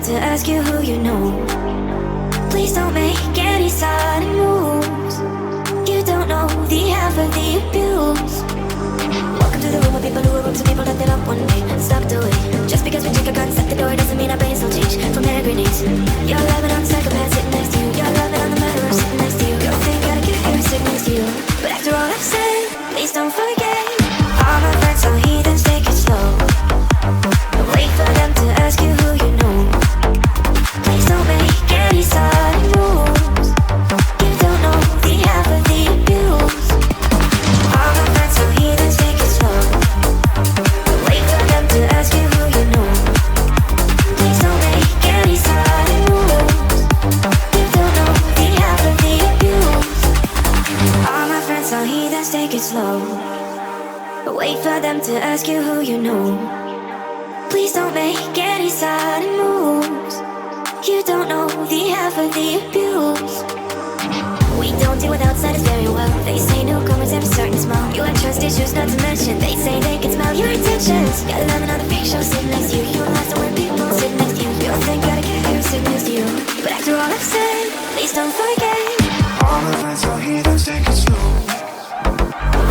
to ask you who you know. Please don't make any sudden moves. You don't know the half of the abuse. Welcome to the room of people who are groups of people that did up one day. Stop doing. Just because we take a gun, set the door, doesn't mean our brains will change. From hand grenades, you're loving on the psychopath sitting next to you. You're loving on the murderer sitting next to you. You don't think gotta get here sitting next to you. But after all I've said, please don't forget. All my friends are heathens, take it slow. Wait for them to ask you who you know. Please don't make any sudden moves. You don't know the half of the abuse. All my friends are heathens, take it slow. Wait for them to ask you who you know. Please don't make any sudden moves. You don't know the half of the abuse. All my friends are heathens, take it slow. Wait for them to ask you who you know. Please don't make any sudden moves. You don't know the half of the abuse. We don't deal with outsiders very well. They say newcomers have a certain smell. You have trust issues, not to mention. They say they can smell your intentions. Got 11 on the fake show sitting next to you. You realize that when people sitting next to you, you don't think gotta get here sitting next to you. But after all I've said, please don't forget. All my friends are heathens, take it slow.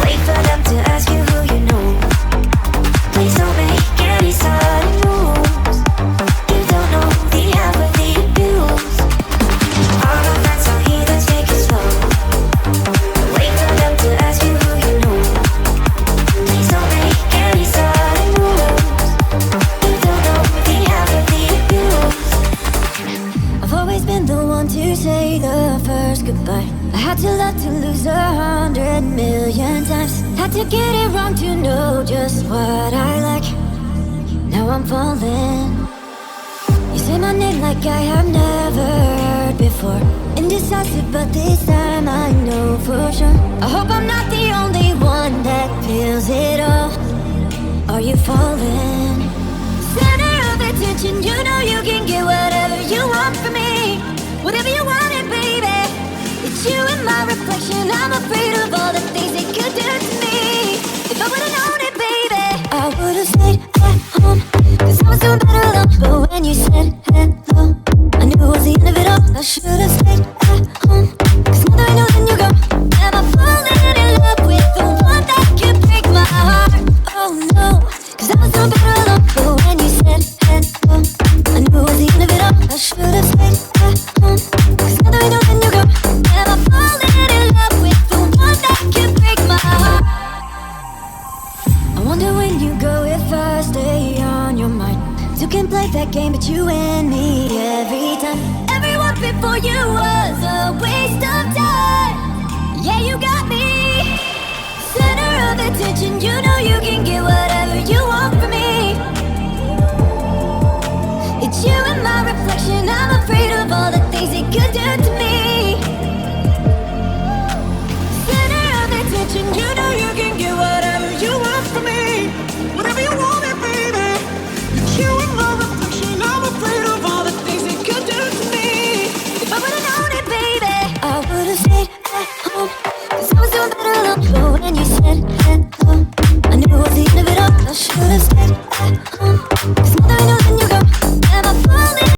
Wait for them to ask you who you know. Please don't make any sudden moves. You don't know the half of the abuse. All my friends are heathens, take it slow. Wait for them to ask you who you know. Please don't make any sudden moves. You don't know the half of the abuse. I've always been the one to say the first goodbye. I had to love to lose 100 million times. Had to get it wrong to know just what I like. Now I'm falling. You say my name like I have never heard before. Indecisive, but this time I know for sure. I hope I'm not the only one that feels it all. Are you falling? Center of attention, you know you can get whatever you want from me. Whatever you want it, baby. It's you and my reflection. I'm afraid of all the things it could do to me. If I would've known it, baby, I would've stayed at home. Cause I was doing better alone. But when you said hello, I knew it was the end of it all. I should've stayed at home. Cause now that I know, then you go. Am I falling in love with the one that could break my heart? Oh no, cause I was doing better alone. But when you said hello, I knew it was the end of it all. I should've stayed at home. Cause now that I know, then you go. Am I falling in love with the one that could break my heart? I wonder when you go if I stay on your mind. You can play that game, but you and me every time. Everyone before you was a waste of time. Yeah, you got me. Center of attention, you know you can get whatever you want from me. It's you and my reflection. I'm afraid of all the things it could do